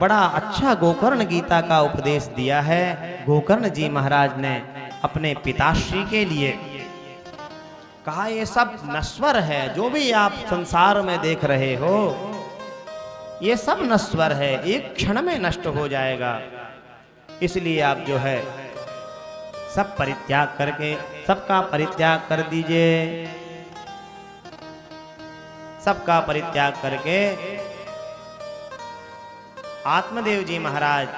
बड़ा अच्छा गोकर्ण गीता का उपदेश दिया है गोकर्ण जी महाराज ने अपने पिताश्री के लिए। कहा ये सब नश्वर है, जो भी आप संसार में देख रहे हो ये सब नश्वर है, एक क्षण में नष्ट हो जाएगा। इसलिए आप जो है सब परित्याग करके सबका परित्याग कर दीजिए। सबका परित्याग करके आत्मदेव जी महाराज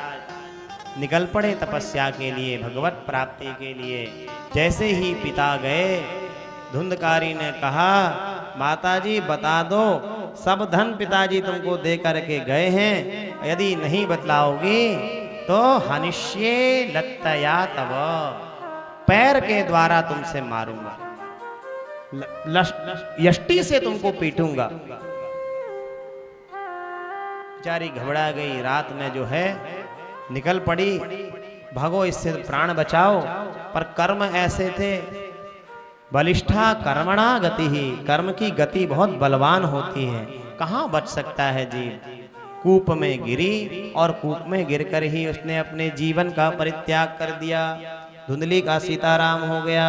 निकल पड़े तपस्या के लिए, भगवत प्राप्ति के लिए। जैसे ही पिता गए, धुंधकारी ने कहा माताजी बता दो, सब धन पिताजी तुमको दे करके गए हैं, यदि नहीं बतलाओगी तो हनिष्ये लत्तया तव, पैर के द्वारा तुमसे मारूंगा, यष्टि से तुमको पीटूंगा। बेचारी घबरा गई, रात में जो है निकल पड़ी, भागो इससे प्राण बचाओ। पर कर्म ऐसे थे, बलिष्ठा कर्मणा गति ही, कर्म की गति बहुत बलवान होती है, कहाँ बच सकता है जीव। कूप में गिरी और कूप में गिरकर ही उसने अपने जीवन का परित्याग कर दिया। धुंधली का सीताराम हो गया।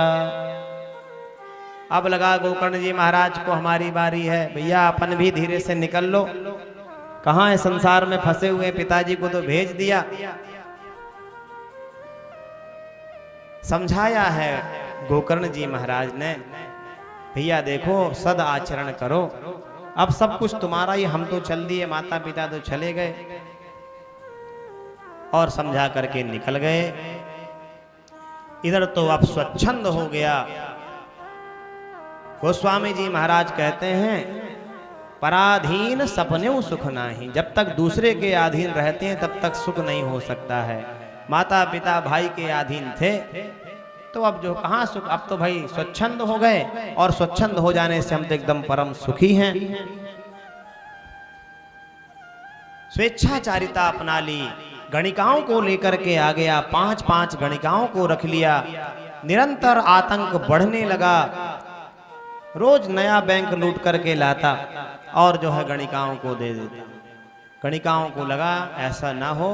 अब लगा गोकर्ण जी महाराज को हमारी बारी है, भैया अपन भी धीरे से निकल लो, कहाँ है संसार में फंसे हुए, पिताजी को तो भेज दिया। समझाया है गोकर्ण जी महाराज ने, भैया देखो सद आचरण करो, अब सब कुछ तुम्हारा ही, हम तो चल दिए, माता पिता तो चले गए। और समझा करके निकल गए। इधर तो अब स्वच्छंद हो गया। गोस्वामी जी महाराज कहते हैं पराधीन सपने सुख नाही, जब तक दूसरे के अधीन रहते हैं तब तक सुख नहीं हो सकता है। माता पिता भाई के अधीन थे तो अब जो कहाँ सुख, अब तो भाई स्वच्छंद हो गए, और स्वच्छंद हो जाने से हम तो एकदम परम सुखी हैं। स्वेच्छाचारिता अपना ली, गणिकाओं को लेकर के आ गया, 5-5 गणिकाओं को रख लिया। निरंतर आतंक बढ़ने लगा, रोज नया बैंक लूट करके लाता और जो है गणिकाओं को दे देता। गणिकाओं को लगा ऐसा ना हो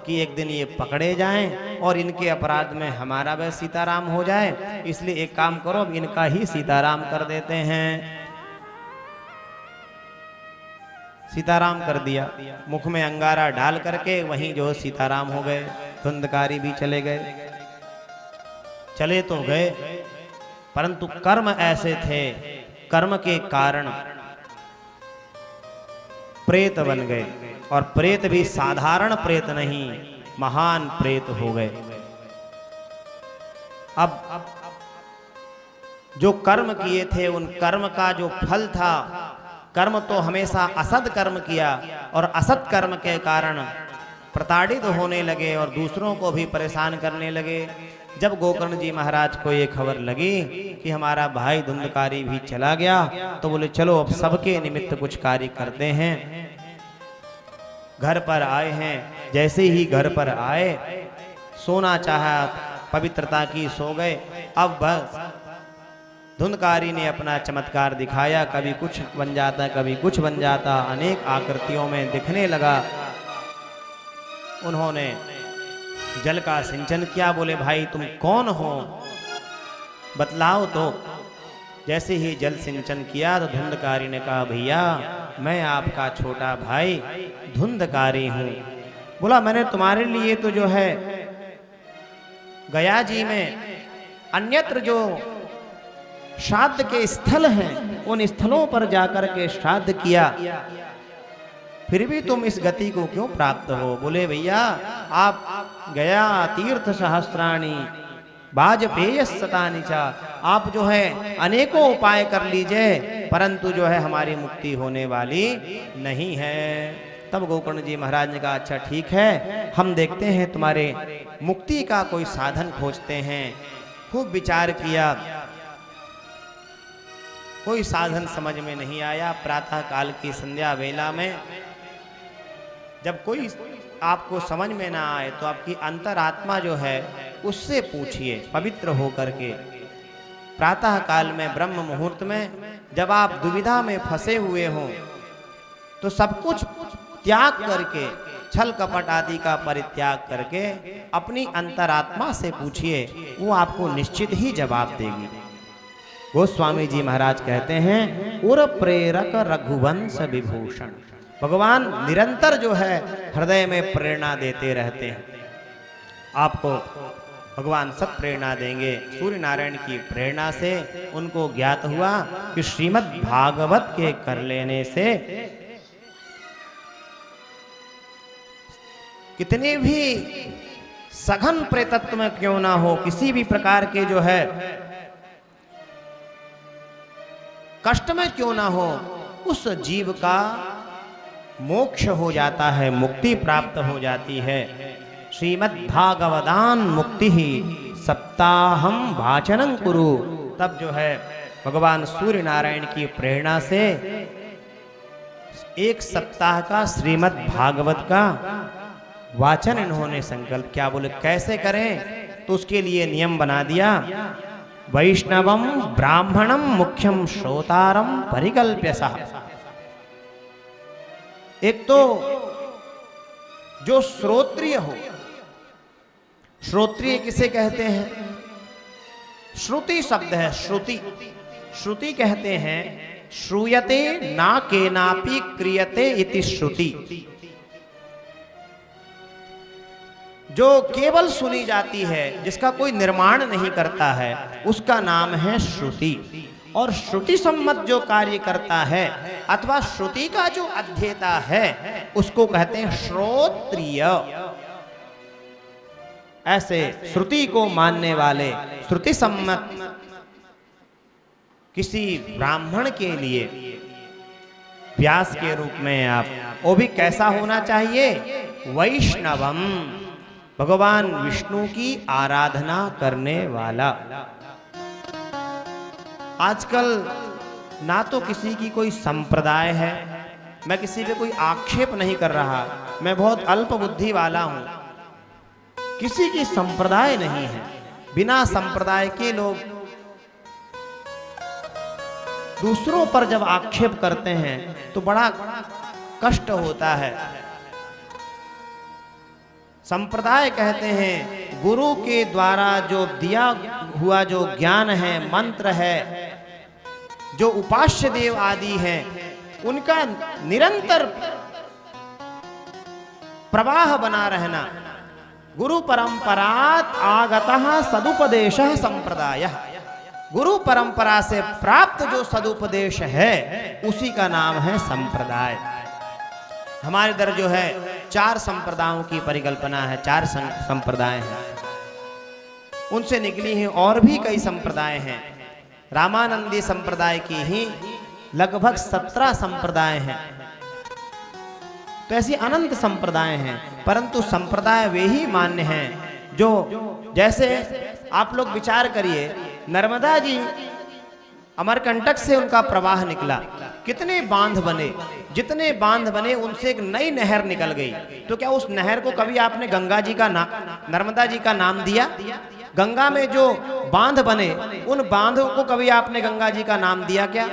कि एक दिन ये पकड़े जाएं और इनके अपराध में हमारा वह सीताराम हो जाए, इसलिए एक काम करो अब इनका ही सीताराम कर देते हैं। सीताराम कर दिया, मुख में अंगारा डाल करके वहीं जो सीताराम हो गए। धुंधकारी भी चले गए, चले तो गए परंतु कर्म ऐसे थे, कर्म के कारण प्रेत बन गए, और प्रेत भी साधारण प्रेत नहीं, महान प्रेत हो गए। अब जो कर्म किए थे उन कर्म का जो फल था, कर्म तो हमेशा असद कर्म किया और असत कर्म के कारण प्रताड़ित होने लगे और दूसरों को भी परेशान करने लगे। जब गोकर्ण जी महाराज को ये खबर लगी कि हमारा भाई धुंधकारी भी चला गया, तो बोले चलो अब सबके निमित्त कुछ कार्य करते हैं। घर पर आए हैं, जैसे ही घर पर आए सोना चाहा, पवित्रता की सो गए। अब बस धुंधकारी ने अपना चमत्कार दिखाया, कभी कुछ बन जाता कभी कुछ बन जाता, अनेक आकृतियों में दिखने लगा। उन्होंने जल का सिंचन किया, बोले भाई तुम कौन हो बतलाओ तो। जैसे ही जल सिंचन किया तो धुंधकारी ने कहा भैया मैं आपका छोटा भाई धुंधकारी हूं। बोला मैंने तुम्हारे लिए तो जो है गया जी में अन्यत्र जो श्राद्ध के स्थल हैं उन स्थलों पर जाकर के श्राद्ध किया, फिर भी तुम इस गति को क्यों प्राप्त हो। बोले भैया आप गया तीर्थ सहस्त्राणी वाजपेय सतानी चा, आप जो है अनेकों उपाय कर लीजिए परंतु जो है हमारी मुक्ति होने वाली नहीं है। तब गोकर्ण जी महाराज ने कहा अच्छा ठीक है, हम देखते हैं तुम्हारे मुक्ति का कोई साधन खोजते हैं। खूब विचार किया, कोई साधन समझ में नहीं आया। प्रातः काल की संध्या वेला में जब कोई आपको समझ में ना आए तो आपकी अंतरात्मा जो है उससे पूछिए पवित्र होकर के। प्रातः काल में ब्रह्म मुहूर्त में जब आप दुविधा में फंसे हुए हो तो सब कुछ त्याग करके छल कपट आदि का परित्याग करके अपनी अंतरात्मा से पूछिए, वो आपको निश्चित ही जवाब देगी। गोस्वामी जी महाराज कहते हैं, उर प्रेरक रघुवंश विभूषण। भगवान निरंतर जो है हृदय में प्रेरणा देते रहते हैं। आपको भगवान सत प्रेरणा देंगे। सूर्य नारायण की प्रेरणा से उनको ज्ञात हुआ कि श्रीमद् भागवत के कर लेने से कितने भी सघन प्रेतत्व में क्यों ना हो, किसी भी प्रकार के जो है कष्ट में क्यों ना हो, उस जीव का मोक्ष हो जाता है, मुक्ति प्राप्त हो जाती है। श्रीमद् भागवतान मुक्ति ही सप्ताहम वाचनं कुरु। तब जो है भगवान सूर्य नारायण की प्रेरणा से 1 सप्ताह का श्रीमद् भागवत का वाचन इन्होंने संकल्प क्या, बोले कैसे करें, तो उसके लिए नियम बना दिया। वैष्णवम ब्राह्मणम मुख्यम श्रोतारम परिकल्प्य सह। एक तो जो श्रोत्रिय हो, श्रोत्रिय किसे कहते हैं? श्रुति शब्द है, श्रुति। श्रुति कहते हैं श्रूयते ना केनापि क्रियते इति श्रुति। जो केवल सुनी जाती है, जिसका कोई निर्माण नहीं करता है, उसका नाम है श्रुति। और श्रुति सम्मत जो कार्य करता है अथवा श्रुति का जो अध्येता है, उसको कहते हैं श्रोत्रिय। ऐसे श्रुति को मानने वाले, श्रुति सम्मत किसी ब्राह्मण के लिए व्यास के रूप में आप, वो भी कैसा होना चाहिए? वैष्णवम, भगवान विष्णु की आराधना करने वाला। आजकल ना तो किसी की कोई संप्रदाय है, मैं किसी पे कोई आक्षेप नहीं कर रहा, मैं बहुत अल्प बुद्धि वाला हूं, किसी की संप्रदाय नहीं है। बिना संप्रदाय के लोग दूसरों पर जब आक्षेप करते हैं तो बड़ा कष्ट होता है। संप्रदाय कहते हैं गुरु के द्वारा जो दिया हुआ जो ज्ञान है, मंत्र है, जो उपास्य देव आदि हैं, उनका निरंतर प्रवाह बना रहना। गुरु परंपरात आगतः सदुपदेशः संप्रदायः। गुरु परंपरा से प्राप्त जो सदुपदेश है, उसी का नाम है संप्रदाय। हमारे इधर जो है 4 संप्रदायों की परिकल्पना है, 4 संप्रदाय हैं, उनसे निकली हैं और भी कई संप्रदाय हैं। रामानंदी संप्रदाय की ही लगभग 17 संप्रदाय हैं। तो ऐसी अनंत संप्रदाय हैं, परंतु संप्रदाय वे ही मान्य हैं जो, जैसे आप लोग विचार करिए, नर्मदा जी अमरकंटक से उनका प्रवाह निकला, कितने बांध बने, जितने बांध बने उनसे एक नई नहर निकल गई। तो क्या उस नहर को कभी आपने गंगा जी का नर्मदा जी का नाम दिया? गंगा में जो बांध बने, उन बांधों को कभी आपने गंगा जी का नाम दिया क्या?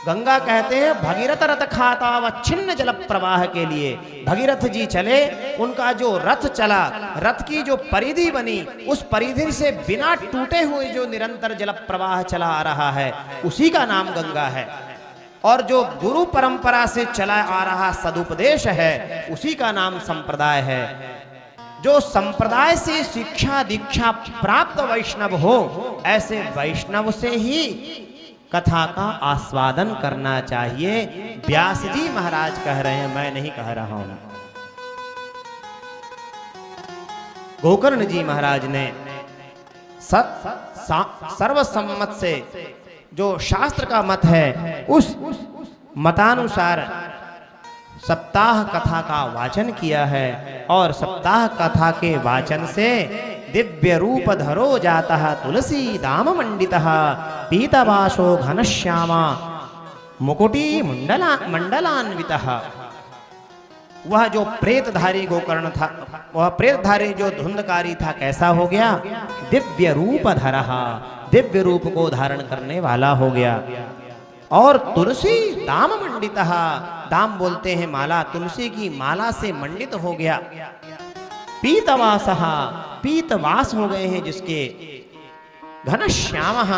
गंगा कहते हैं भगीरथ रथ खाता व छिन्न जल प्रवाह के लिए। भगीरथ जी चले, उनका जो रथ चला, रथ की जो परिधि बनी, उस परिधि से बिना टूटे हुए जो निरंतर जल प्रवाह चला आ रहा है, उसी का नाम गंगा है। और जो गुरु परंपरा से चला आ रहा सदुपदेश है, उसी का नाम संप्रदाय है। जो संप्रदाय से शिक्षा दीक्षा प्राप्त वैष्णव हो, ऐसे वैष्णव से ही कथा का आस्वादन करना चाहिए। व्यास जी महाराज कह रहे हैं, मैं नहीं कह रहा हूं। गोकर्ण जी महाराज ने सर्वसम्मत से जो शास्त्र का मत है, उस मतानुसार सप्ताह कथा का वाचन किया है। और सप्ताह कथा के वाचन से दिव्य रूप धरो जाता तुलसी दाम मंडितः पीतवासो घनश्यामा मुकुटी मंडलान्वितः। वह जो प्रेतधारी गोकर्ण था, वह प्रेतधारी जो धुंधकारी था, कैसा हो गया? दिव्य रूप धरहा, दिव्य रूप को धारण करने वाला हो गया। और तुलसी दाम मंडितः, दाम बोलते हैं माला, तुलसी की माला से मंडित हो गया। पीतवासः, पीतवास हो गए हैं जिसके। घन श्यामः,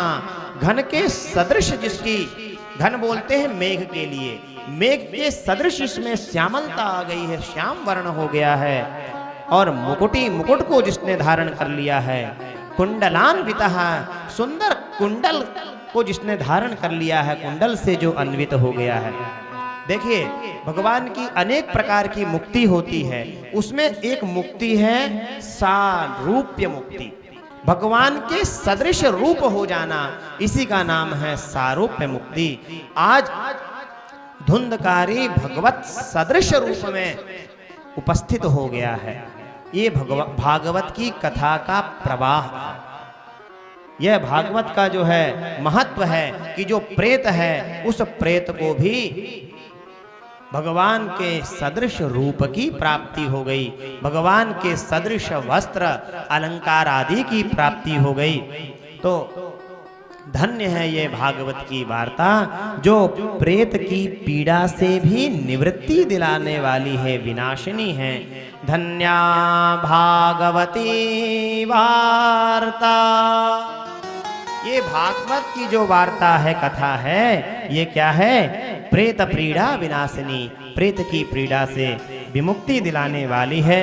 घन के सदृश जिसकी, घन बोलते हैं मेघ के लिए, मेघ के सदृश इसमें श्यामलता आ गई है, श्याम वर्ण हो गया है। और मुकुटी, मुकुट को जिसने धारण कर लिया है। कुंडलान्वितः, सुंदर कुंडल को जिसने धारण कर लिया है, कुंडल से जो अन्वित हो गया है। देखिए भगवान की अनेक प्रकार की मुक्ति होती है, उसमें एक मुक्ति है सारूप्य मुक्ति, भगवान के सदृश रूप हो जाना, इसी का नाम है सारूप्य मुक्ति। आज धुंधकारी भगवत सदृश रूप में उपस्थित हो गया है। ये भागवत की कथा का प्रवाह, यह भागवत का जो है महत्व है कि जो प्रेत है उस प्रेत को भी भगवान के सदृश रूप की प्राप्ति हो गई, भगवान के सदृश वस्त्र अलंकार आदि की प्राप्ति हो गई। तो धन्य है ये भागवत की वार्ता, जो प्रेत की पीड़ा से भी निवृत्ति दिलाने वाली है, विनाशिनी है। धन्या भागवती वार्ता, ये भागवत की जो वार्ता है, कथा है, ये क्या है? प्रेत पीड़ा विनाशिनी, प्रेत की पीड़ा से विमुक्ति दिलाने वाली है।